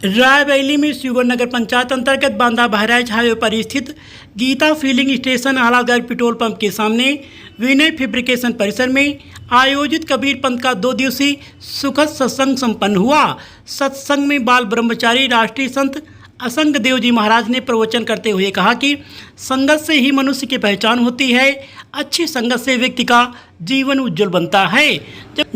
रायबरेली में श्रीगुरु नगर पंचायत अंतर्गत बांदा बहराइच हाईवे पर स्थित Geeta filling station Alagarh petrol pump के सामने विनय फैब्रिकेशन परिसर में आयोजित कबीर पंथ का 2 दिवसीय सुखद सत्संग संपन्न हुआ। सत्संग में बाल ब्रह्मचारी राष्ट्रीय संत असंग देव जी महाराज ने प्रवचन करते हुए कहा कि संगत से ही मनुष्य की पहचान होती है। अच्छी संगत से व्यक्ति का जीवन उज्जवल बनता है,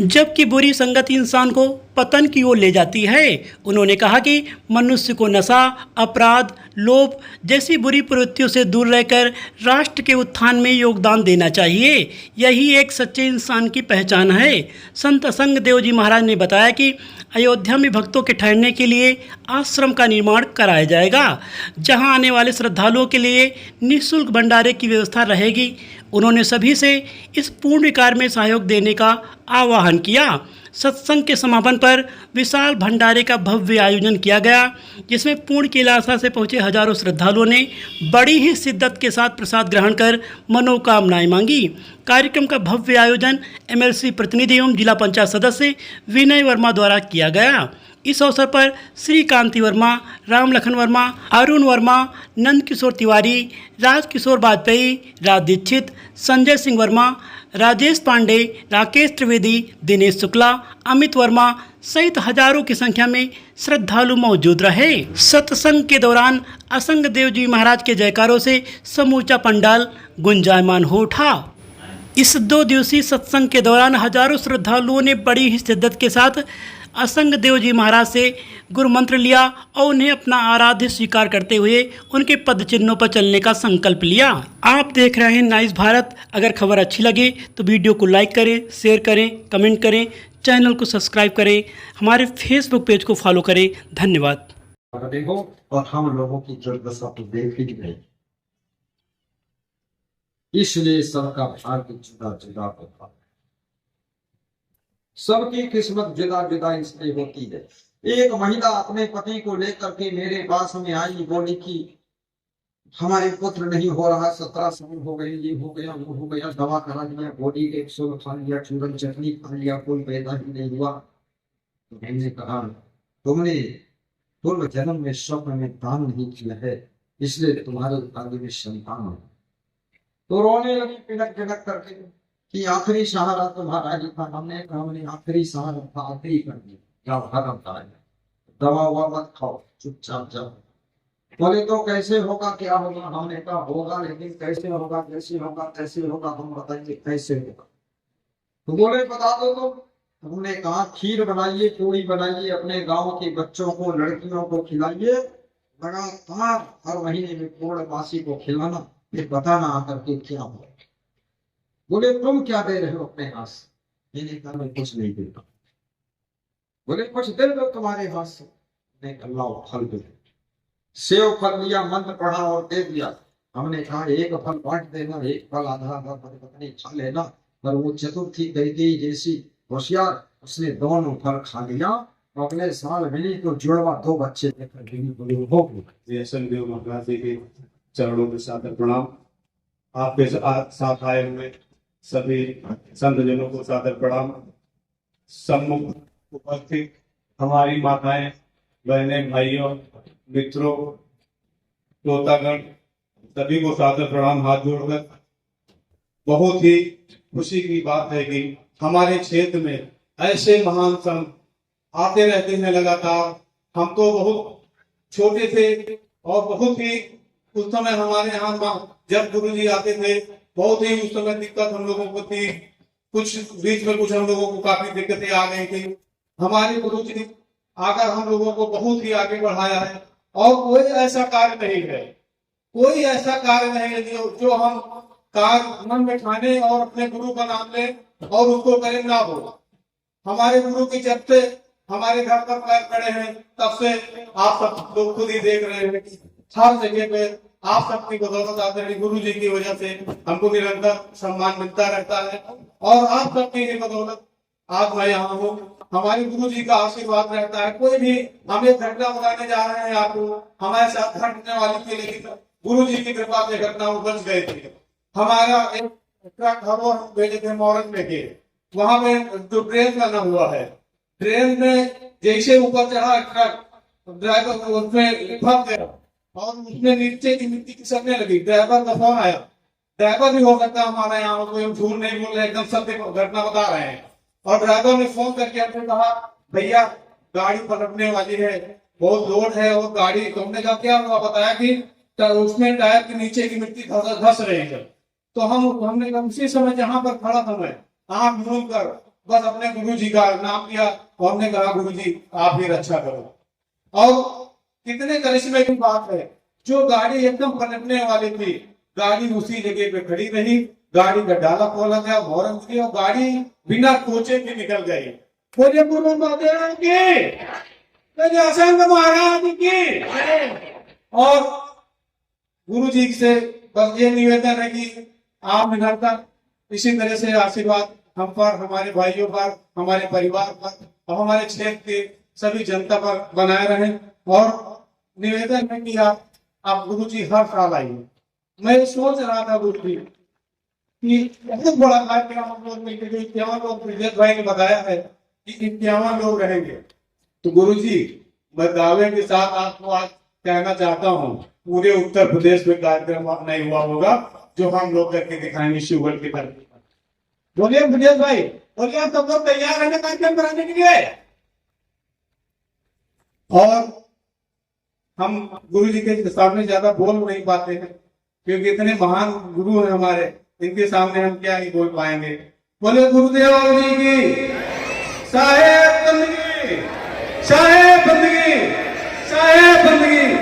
जबकि बुरी संगत इंसान को पतन की ओर ले जाती है। उन्होंने कहा कि मनुष्य को नशा, अपराध, लोभ जैसी बुरी प्रवृत्तियों से दूर रहकर राष्ट्र के उत्थान में योगदान देना चाहिए। यही एक सच्चे इंसान की पहचान है। संत असंग देव जी महाराज ने बताया कि अयोध्या में भक्तों के ठहरने के लिए आश्रम का निर्माण कराया जाएगा, जहां आने वाले श्रद्धालुओं के लिए निःशुल्क भंडारे की व्यवस्था रहेगी। उन्होंने सभी से इस पूर्ण कार्य में सहयोग देने का आह्वान किया। सत्संग के समापन पर विशाल भंडारे का भव्य आयोजन किया गया, जिसमें पूर्ण की आशा से पहुंचे हजारों श्रद्धालुओं ने बड़ी ही शिद्दत के साथ प्रसाद ग्रहण कर मनोकामनाएं मांगी। कार्यक्रम का भव्य आयोजन एमएलसी प्रतिनिधि एवं जिला पंचायत सदस्य विनय वर्मा द्वारा किया गया। इस अवसर पर श्री कांति वर्मा, राम लखन वर्मा, अरुण वर्मा, नंद किशोर तिवारी, राजकिशोर वाजपेयी, राज दीक्षित, संजय सिंह वर्मा, राजेश पांडे, राकेश त्रिवेदी, दिनेश शुक्ला, अमित वर्मा सहित हजारों की संख्या में श्रद्धालु मौजूद रहे। सत्संग के दौरान असंग देव जी महाराज के जयकारों से समूचा पंडाल गुंजायमान हो उठा। इस 2 दिवसीय सत्संग के दौरान हजारों श्रद्धालुओं ने बड़ी ही शिद्दत के साथ असंग देव जी महाराज से गुरु मंत्र लिया और उन्हें अपना आराध्य स्वीकार करते हुए उनके पद चिन्हों पर चलने का संकल्प लिया। आप देख रहे हैं नाइस भारत। अगर खबर अच्छी लगे तो वीडियो को लाइक करें, शेयर करें, कमेंट करें, चैनल को सब्सक्राइब करें, हमारे फेसबुक पेज को फॉलो करें। धन्यवाद। और हम लोगों की दुर्दशा को देख ही नहीं, इसलिए सबका भाग्य जुदा जुदा होता है, सबकी किस्मत जुदा जुदा इसलिए होती है। एक महिला अपने पति को लेकर के मेरे पास में आई, बोली कि हमारे पुत्र नहीं हो रहा, 17 साल हो गए, ये हो गया वो हो गया, दवा करा लिया, गोली 100 खा लिया, चूरन चटनी खा लिया, कोई पैदा ही नहीं हुआ। तो मैंने कहा तुमने पूर्व जन्म में स्वप्न में दान नहीं किया है, इसलिए तुम्हारे भाग्य में संतान है। तो रोने लगी पिनक पिनक करके कि आखिरी सहारा तुम्हारा ही था। हमने आखिरी सहारा था, आखिरी कर दिया, क्या भागा है, दवा हुआ मत खाओ, चुपचाप जाओ। बोले तो कैसे होगा, क्या होगा? हमने कहा होगा, लेकिन कैसे होगा, कैसे होगा, कैसे होगा, हम बताइए कैसे होगा। तो बोले बता दो। तो हमने कहा खीर बनाइए, पूरी बनाइए, अपने गांव के बच्चों को, लड़कियों को खिलाइए, लगातार हर महीने में पूर्णमासी को खिलाना, फिर बताना आकर के क्या हो। बोले तुम क्या दे रहे हो अपने हाथ से? मैंने कहा मैं कुछ नहीं देता। बोले कुछ दे दो तुम्हारे हाथ से। अल्लाह फल दे। सेव फल लिया, मंत्र पढ़ा और दे दिया। हमने कहा एक फल बांट देना, एक फल आधा पत्नी खा लेना। पर वो चतुर्थी गई जैसी होशियार, उसने दोनों फल खा लिया। अगले साल मिली तो जुड़वा 2 बच्चे हो गए। देव महाराज जी के चरणों में सादर प्रणाम। आपके साथ आए हुए सभी संतजनों को सादर प्रणाम। सम्मुख उपस्थित हमारी माताएं, बहनें, भाइयों, मित्रों, श्रोतागण सभी को सादर प्रणाम हाथ जोड़कर। बहुत ही खुशी की बात है कि हमारे क्षेत्र में ऐसे महान संत आते रहते हैं लगातार। हम तो बहुत छोटे थे और बहुत ही उस समय हमारे यहाँ जब गुरु जी आते थे, बहुत ही उस समय दिक्कत हम लोगों को थी। कुछ बीच में कुछ हम लोगों को काफी दिक्कतें आ गई थी। हमारे गुरु जी आकर हम लोगों को बहुत ही आगे बढ़ाया है। और कोई ऐसा कार्य नहीं है, कोई ऐसा कार्य नहीं है जो हम कार्य मन में ठाने और अपने गुरु का नाम ले और उसको करें ना हो। हमारे गुरु की जब से हमारे घर पर पैर पड़े हैं, तब से आप सब लोग खुद ही देख रहे हैं कि हर जगह पे आप सबकी बदौलत आदरणीय गुरु जी की वजह से हमको निरंतर सम्मान मिलता रहता है। और आप सबकी ही बदौलत आज मैं यहाँ हूँ। हमारे गुरु जी का आशीर्वाद रहता है। कोई भी हम एक घटना बताने जा रहे हैं आपको, हमारे साथ घटने वाली थी, लेकिन गुरु जी की कृपा से घटना बच गए थे। हमारा एक ट्रक हम भेजे थे मोरन में के, वहां में जो ट्रेन बना हुआ है, ट्रेन में जैसे ऊपर चढ़ा ट्रक ड्राइवर उसमें फंस गया और उसमें नीचे की मिट्टी खिसकने लगी। ड्राइवर का फोन आया। ड्राइवर भी हो सकता है हमारे यहाँ कोई, हम झूठ नहीं बोल रहे, एकदम सत्य घटना बता रहे हैं। और ड्राइवर ने फोन करके हमसे कहा भैया गाड़ी पलटने वाली है, बहुत लोड है और गाड़ी, तो हमने कहा क्या हुआ, बताया कि उसमें टायर के नीचे की मिट्टी धस रही है। तो हमने कहा उसी समय जहां पर खड़ा था मैं, आंख मूंद कर बस अपने गुरु जी का नाम लिया और हमने कहा गुरु जी आप ही रक्षा करो। और कितने करिश्मे की बात है, जो गाड़ी एकदम पलटने वाली थी, गाड़ी उसी जगह पे खड़ी रही, गाड़ी का डाला खोला गया, हॉर्न दिया और गाड़ी बिना कोचे के निकल गई। बोलिए गुरु महादेव की, असंग महाराज की। और गुरु जी से बस ये निवेदन है कि आप निरंतर इसी तरह से आशीर्वाद हम पर, हमारे भाइयों पर, हमारे परिवार पर और हमारे क्षेत्र के सभी जनता पर बनाए रहें। और निवेदन है कि आप गुरु जी हर साल आइए। मैं सोच रहा था गुरु जी कि बहुत बड़ा कार्यक्रम हम लोग मिलकर 51 लोग, विजय भाई ने बताया है कि 51 लोग रहेंगे। तो गुरु जी मैं दावे के साथ आपको आज कहना चाहता हूँ, पूरे उत्तर प्रदेश में कार्यक्रम नहीं हुआ होगा जो हम लोग करके दिखाएंगे शिवगढ़ की तरफ। बोलिए विजय भाई, बोलिए आप सब लोग तैयार हैं कार्यक्रम कराने के लिए। और हम गुरु जी के सामने ज्यादा बोल नहीं पाते हैं क्योंकि इतने महान गुरु हैं हमारे, इनके सामने हम क्या ही बोल पाएंगे। बोले गुरुदेव जी की, साहेब बंदगी, साहेब बंदगी, साहेब बंदगी।